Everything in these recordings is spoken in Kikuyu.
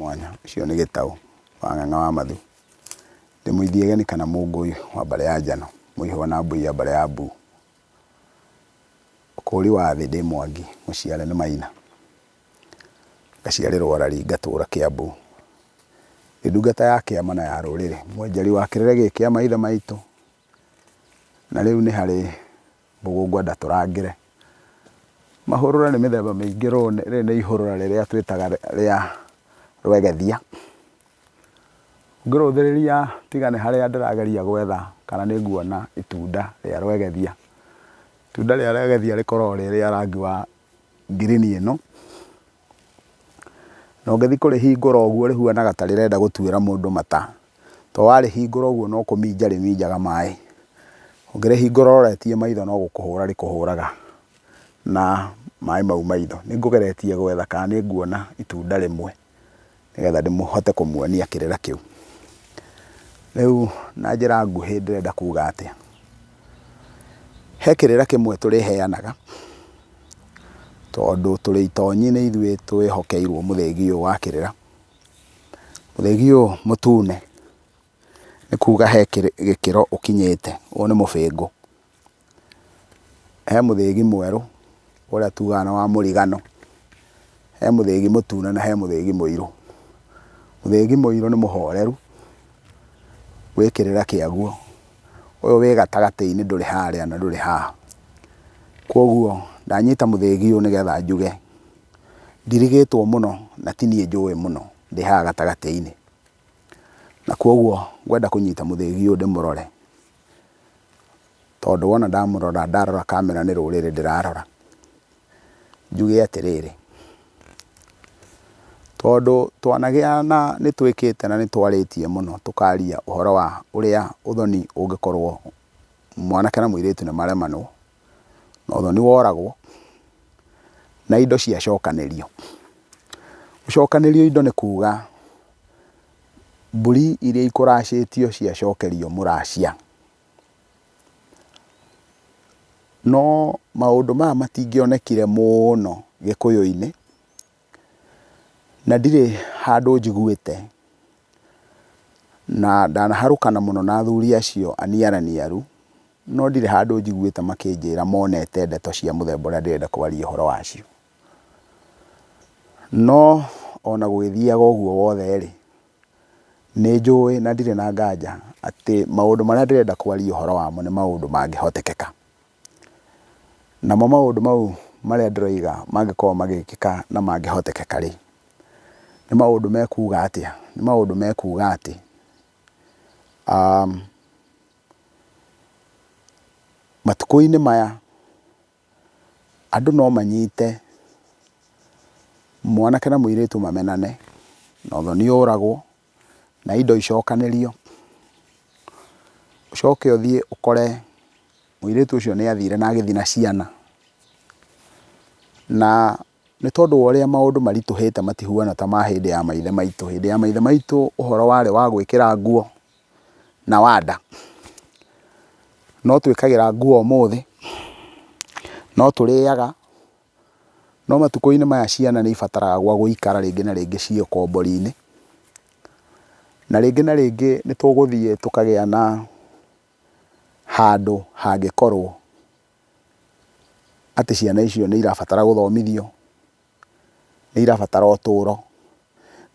mwanya ucio nĩ Gĩtaũ wa Ng'ang'a wa Mathu. Ndĩ Mũithia Geni kana Mũngũi wa mbare ya Njano, Mũihũ na Mbũi ya mbare ya Mbu. Ũkũri wa thĩ ndĩ Mwangi, mũciare nĩ Maina. Ngaciarĩrwo Rari, ngatũũra Kĩambu. Ndĩ ndungata ya kĩama na ya rũrĩrĩ, mwenjeri wa kĩrere gĩkĩ kĩa maithe maitũ. Na rĩu nĩ harĩ mbũgũ ngwenda tũrangĩre. Mahũrũra nĩ mĩthemba mĩingĩ, rĩrĩ nĩ ihũrũra rĩrĩa twĩtaga rĩa rwegethia. Ngĩrũthĩrĩria tiga nĩ harĩa ndĩrageria gwetha kana nĩ nguona itunda rĩa rwegethia. Itunda rĩa rwegethia rĩkoragwo rĩ rĩa rangi wa ngirini ĩno. Na ũngĩthiĩ kũrĩhingũra ũguo rĩhuanaga ta rĩrenda gũtuĩra mũndũ mata. To warĩhingũra ũguo no kũminja rĩminjaga maĩ. Ũngĩrĩhingũra ũroretie maitho no gũkũhũra rĩkũhũraga na maĩ mau maitho. Nĩ ngũgeretie gwetha kana nĩ nguona itunda rĩmwe nĩgetha ndĩhote kũmuonia kĩrĩra kĩu. Rĩu na njĩra nguhĩ ndĩrenda kuuga atĩa. He kĩrĩra kĩmwe tũrĩheanaga tondũ tũrĩ itonyi nĩ ithuĩ twĩhokeirwo mũthĩgi ũyũ wa kĩrĩra. Mũthĩgi ũyũ mũtune nĩ kuuga he gĩkĩro ũkinyĩte, ũyũ nĩ mũbĩngũ. He mũthĩgi mwerũ ũrĩa tugaga nĩ wa mũrigano. He mũthĩgi mũtune na he mũthĩgi mũirũ. Mũthĩgi mũirũ nĩ mũhoreru gwĩ kĩrĩra kĩaguo. Ũyũ wĩ gatagatĩ-inĩ ndũrĩ harĩa na ndũrĩ haha. Kuoguo ndanyita mũthĩgi ũyũ nĩgetha njuge ndirigĩtwo mũno na ti niĩ njũĩ mũno, ndĩ haha gatagatĩ-inĩ. Na kuoguo ngwenda kũnyita mũthĩgi ũyũ ndĩmũrore, tondũ wona ndamũrora ndarora kamera nĩ rũrĩrĩ ndĩrarora. Njuge atĩrĩrĩ, tondũ twanagĩa na nĩ twĩkĩte na nĩ twarĩtie mũno tũkaria ũhoro wa ũrĩa ũthoni ũngĩkorwo mwanake na mũirĩtu nĩ maremanwo na ũthoni woragwo na indo ciacokanĩrio. Gũcokanĩrio indo nĩ kuuga mbũri iria ikũracĩtio ciacokerio mũracia. No maũndũ maya matingĩonekire mũno Gĩkũyũ-inĩ na ndirĩ handũ njiguĩte, na ndanaharũkana mũno na athuri acio aniaraniaru, no ndirĩ handũ njiguĩte makĩnjĩra monete ndeto cia mũthemba ũrĩa ndĩrenda kwaria ũhoro wacio. No ona gũgĩthiaga ũguo wothe-rĩ, nĩ njũĩ na ndirĩ na nganja atĩ maũndũ marĩa ndĩrenda kwaria ũhoro wamo nĩ maũndũ mangĩhotekeka. Namo maũndũ mau marĩa ndĩroiga mangĩkorwo magĩkĩka na mangĩhotekeka-rĩ, nĩ maũndũ mekuga atĩa? Nĩ maũndũ mekuga atĩ matukũ-inĩ maya andũ no manyite mwanake na mũirĩtu mamenane na ũthoni ũragwo na indo icokanĩrio. Ũcoke ũthiĩ ũkore mũirĩtu ũcio nĩ athire na agĩthiĩ na ciana. Na nĩ tondũ wa ũrĩa maũndũ maritũhĩte matihuana ta ma hĩndĩ ya maithe maitũ. Hĩndĩ ya maithe maitũ ũhoro warĩ wa gwĩkĩra nguo na wa nda. No twĩkagĩra nguo ũmũthĩ, no tũrĩaga, no matukũ-inĩ maya ciana nĩ ibataraga gwa gũikara rĩngĩ na rĩngĩ ciĩ ũkombori-inĩ. Na rĩngĩ na rĩngĩ nĩ tũgũthiĩ tũkagĩa na handũ hangĩkorwo atĩ ciana icio nĩ irabatara gũthomithio, nĩ irabatara ũtũũro.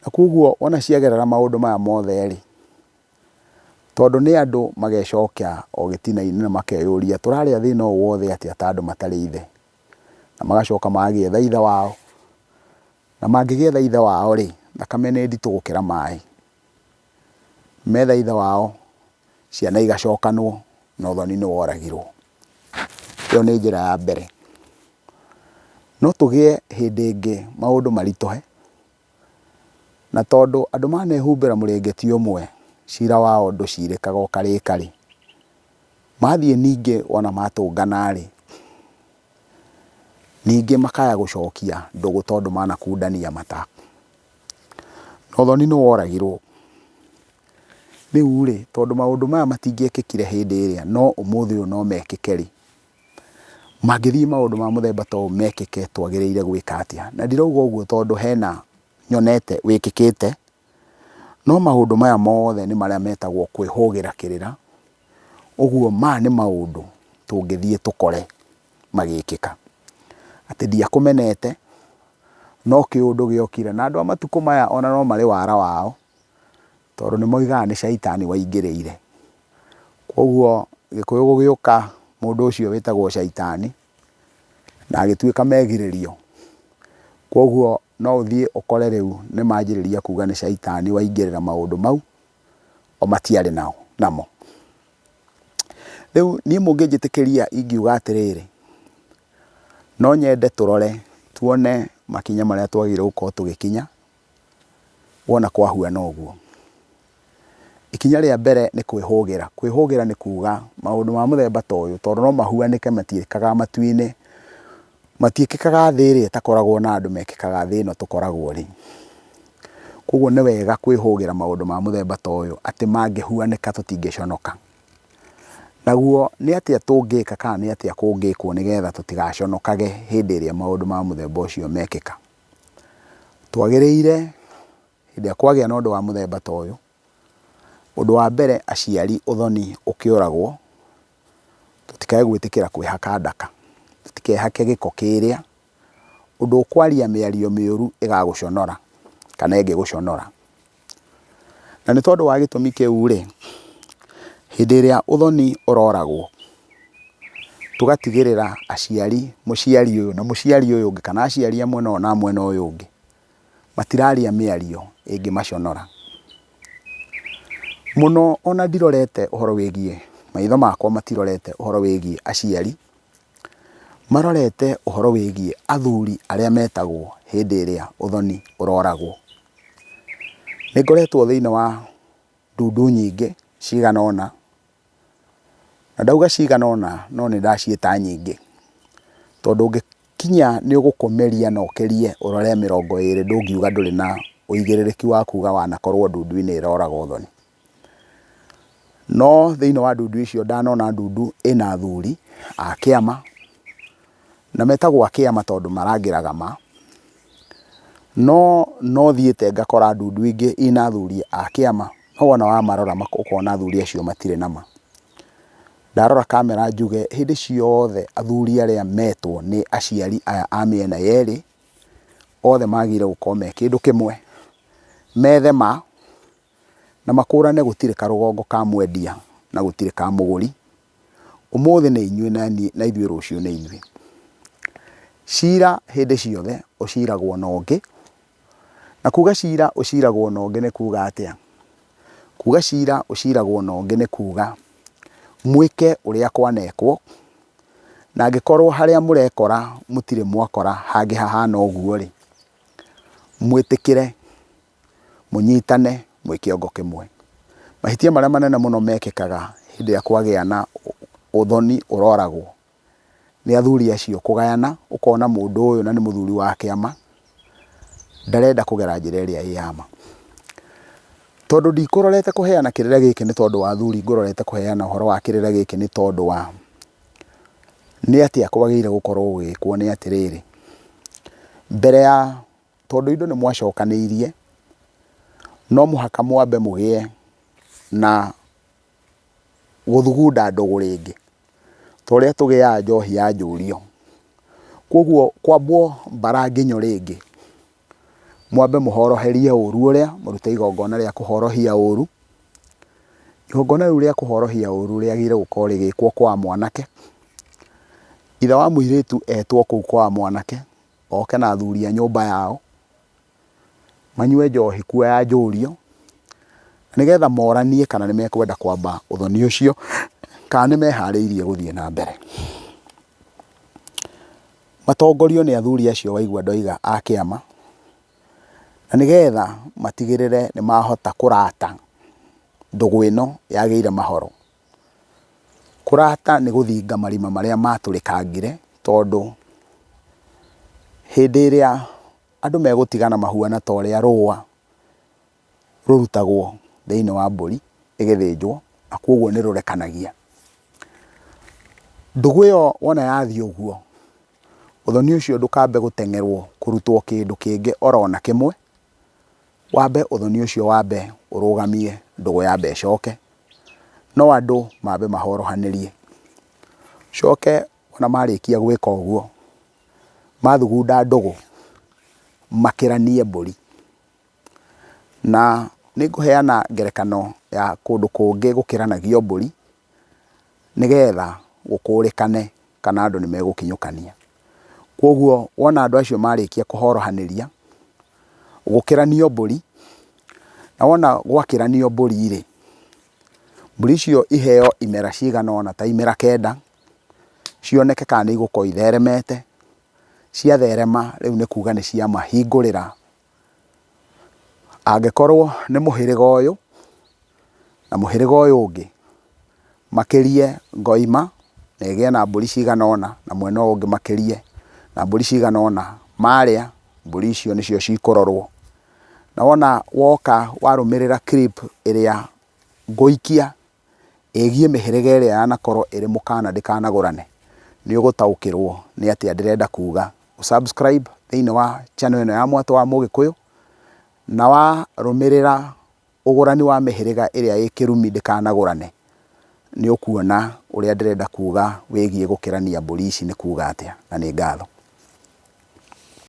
Na kuoguo wona ciagerera maũndũ maya mothe-rĩ, tondũ nĩ andũ magecokia o gĩtina-inĩ na makeyũria tũrarĩa thĩna ũũ wothe atĩa ta andũ matarĩ ithe. Na magacoka magagĩetha ithe wao. Na mangĩgĩetha ithe wao-rĩ, thakame nĩ nditũ gũkĩra maĩ. Metha ithe wao, ciana igacokanwo na ũthoni nĩ woragirwo. Ĩyo nĩ njĩra ya mbere. No tũgĩe hĩndĩ ĩngĩ maũndũ maritũhe, na tondũ andũ manehumbĩra mũrĩngĩti ũmwe, cira wao ndũcirĩkaga o karĩ karĩ. Mathiĩ ningĩ ona matũngana-rĩ, ningĩ makaya gũcokia ndũgũ tondũ manakundania mata. Na ũthoni nĩ woragirwo. Rĩu-rĩ, tondũ maũndũ maya matingĩekĩkire hĩndĩ ĩrĩa no ũmũthĩ ũyũ no mekĩke-rĩ, mangĩthiĩ maũndũ ma mũthemba ta ũyũ mekĩke twagĩrĩire gwĩka atĩa? Na ndirauga ũguo tondũ hena nyonete wĩkĩkĩte, no maũndũ maya mothe nĩ marĩa metagwo kwĩhũgĩra kĩrĩra. Ũguo maya nĩ maũndũ tũngĩthiĩ tũkore magĩkĩka. Atĩ ndiakũmenete, no kĩũndũ gĩokire, na andũ a matukũ maya ona no marĩ wara wao, tondũ nĩ moigaga nĩ caitani waingĩrĩire. Koguo Gĩkũyũ gũgĩũka mũndũ ũcio wĩtagwo caitani, na agĩtuĩka megirĩrio. Koguo no ũthiĩ ũkore rĩu nĩ manjĩrĩria kuga nĩ caitani waingĩrĩra maũndũ mau, o matiarĩ namo. Rĩu niĩ mũngĩnjĩtĩkĩria ingiuga atĩrĩrĩ, no nyende tũrore tuone makinya marĩa twagĩrĩirwo gũkorwo tũgĩkinya wona kwahuana ũguo. Ikinya rĩa mbere nĩ kwĩhũgĩra. Kwĩhũgĩra nĩ kuga maũndũ ma mũthemba ta ũyũ, tondũ no mahuanĩke matiĩkaga matu-inĩ, matiĩkĩkaga thĩ ĩrĩa ĩtakoragwo na andũ, mekĩkaga thĩ ĩno tũkoragwo rĩ. Koguo nĩ wega kwĩhũgĩra maũndũ ma mũthemba ta ũyũ, atĩ mangĩhuanĩka tũtingĩconoka. Naguo nĩ atĩa tũngĩka kana nĩ atĩa kũngĩkwo nĩgetha tũtigaconokage hĩndĩ ĩrĩa maũndũ ma mũthemba ũcio mekĩka. Twagĩrĩire hĩndĩ ĩrĩa kwagĩa na ũndũ wa mũthemba ta ũyũ, ũndũ wa mbere, aciari ũthoni ũkĩũragwo, tũtikae gwĩtĩkĩra kwĩhaka ndaka, tũtikehake gĩko kĩrĩa, ũndũ ũkwaria mĩario mĩũru ĩgagũconora kana ĩngĩgũconora. Na nĩ tondũ wa gĩtũmi kĩu rĩ, hĩndĩ ĩrĩa ũthoni ũroragwo, tũgatigĩrĩra aciari, mũciari ũyũ na mũciari ũyũ ũngĩ, kana aciari a mwena ũyũ na mwena ũyũ ũngĩ, matiraria mĩario ĩngĩmaconora. Mũno ona ndirorete ũhoro wĩgiĩ, maitho makwa matirorete ũhoro wĩgiĩ aciari, marorete ũhoro wĩgiĩ athuri arĩa metagwo hĩndĩ ĩrĩa ũthoni ũroragwo. Nĩ ngoretwo thĩinĩ wa ndundu nyingĩ cigana ũna, na ndauga cigana ũna no nĩ ndaciĩta nyingĩ, tondũ ũngĩkinya nĩ ũgũkomeria na ũkerie ũrore 20 ndũngiuga ndũrĩ na ũigĩrĩrĩki wa kuga wanakorwo ndundu-inĩ ĩroraga ũthoni. No thĩinĩ wa ndundu icio ndanona ndundu ĩna athuri a kĩama, na metagwo a kĩama tondũ marangĩraga ma. No thiĩte ngakora ndundu ingĩ ina athuri a kĩama, no wona wamarora ũkona athuri acio matirĩ nama. Ndarora kamera njuge hĩndĩ ciothe athuri arĩa metwo nĩ aciari aya a mĩena yerĩ, othe magĩrĩire gũkorwo me kĩndũ kĩmwe, methe ma, na makũrane gũtirĩ karũgongo ka mwendia na gũtirĩ ka mũgũri. Ũmũthĩ nĩ inyuĩ na ithuĩ rũciũ nĩ inyuĩ. Cira hĩndĩ ciothe ũciragwo na ũngĩ, na kuga cira ũciragwo na ũngĩ nĩ kuga atĩa? Kuga cira ũciragwo na ũngĩ nĩ kuga mwĩke ũrĩa kwanekwo, na angĩkorwo harĩa mũrekora mũtirĩ mwakora hangĩ hahana ũguo rĩ, mwĩtĩkĩre, mũnyitane, mwĩ kĩongo kĩmwe. Mahĩtia marĩa manene mũno mekĩkaga hĩndĩ ĩrĩa kwagĩa na ũthoni ũroragwo, nĩ athuri acio kũgayana, ũkona mũndũ ũyũ na nĩ mũthuri wa kĩama, ndarenda kũgera njĩra ĩrĩa ĩ ya ma. Tondũ ndikũrorete kũheana kĩrĩra gĩkĩ nĩ tondũ wa athuri, ngũrorete kũheana ũhoro wa kĩrĩra gĩkĩ nĩ tondũ wa nĩ atĩa kwagĩrĩire gũkorwo gũgĩkwo. Nĩ atĩrĩrĩ, mbere ya, tondũ indo nĩ mwacokanĩirie, no mũhaka mwambe mũgĩe na gũthugunda ndũgũ rĩngĩ, ta ũrĩa tũgĩaga njohi ya njũrio. Koguo kwambwo mbara nginyo rĩngĩ, mwambe mũhoroherie ũru ũrĩa, mũrute igongona rĩa kũhorohia ũru. Igongona rĩu rĩa kũhorohia ũru rĩagĩrĩire gũkorwo rĩgĩkwo kwa mwanake. Ithe wa mũirĩtu etwo kũu kwa mwanake, oke na athuri a nyũmba yao, manyue njohi kuo ya njũrio, nĩgetha moranie kana nĩ mekwenda kwamba ũthoni ũcio, kana nĩ meharĩirie gũthiĩ na mbere. Matongorio nĩ athuri acio waigua ndoiga a kĩama, na nĩgetha matigĩrĩre nĩ mahota kũrata ndũgũ ĩno yagĩire mahoro. Kũrata nĩ gũthinga marima marĩa matũrĩkangire, tondũ hĩndĩ ĩrĩa andũ megũtigana mahuana ta ũrĩa rũa rũrutagwo thĩinĩ wa mbũri ĩgĩthĩnjwo, na koguo nĩ rũrekanagia. Ndũgũ ĩyo wona yathiĩ ũguo, ũthoni ũcio ndũkambe gũteng'erwo kũrutwo kĩndũ kĩngĩ orona kĩmwe, wambe uthoni ucio wambe urugamie ndugu yambe icoke no andu mambe mahorohanirie coke ona marikia gwika uguo mathugunda ndugu makiranie mburi na ninguheana ngerekano ya kundu kungi gukiranagio mburi nigetha gukurikane kana andu nimegukinyukania koguo wona andu acio marikia kuhorohaniria gukiranio mburi na wona gwakiranio mburi ri mburi icio iheo imera cigana ona ta imera 9 cioneke kana igukorwo itheremete ciatherema riu ni kuga ni cia mahingurira angikorwo ni muhiriga uyu na muhiriga uyu ungi makirie ngoima na igie na mburi cigana ona na mwena ungi makirie na mburi cigana ona maria mburi icio nicio cikurorwo na wona woka warumirira clip iria nguikia igie mihiriga iria yanakorwo iri mukana ndikanagurane ni ugutaukirwo ni atia ndirenda kuga subscribe thiini wa channel ino ya Mwato wa Mugikuyu na warumirira ugurani wa mihiriga iria ikirumi ndikanagurane ni ukuona uria ndirenda kuga wigie gukirania mburi ici ni kuga atia na ni ngatho.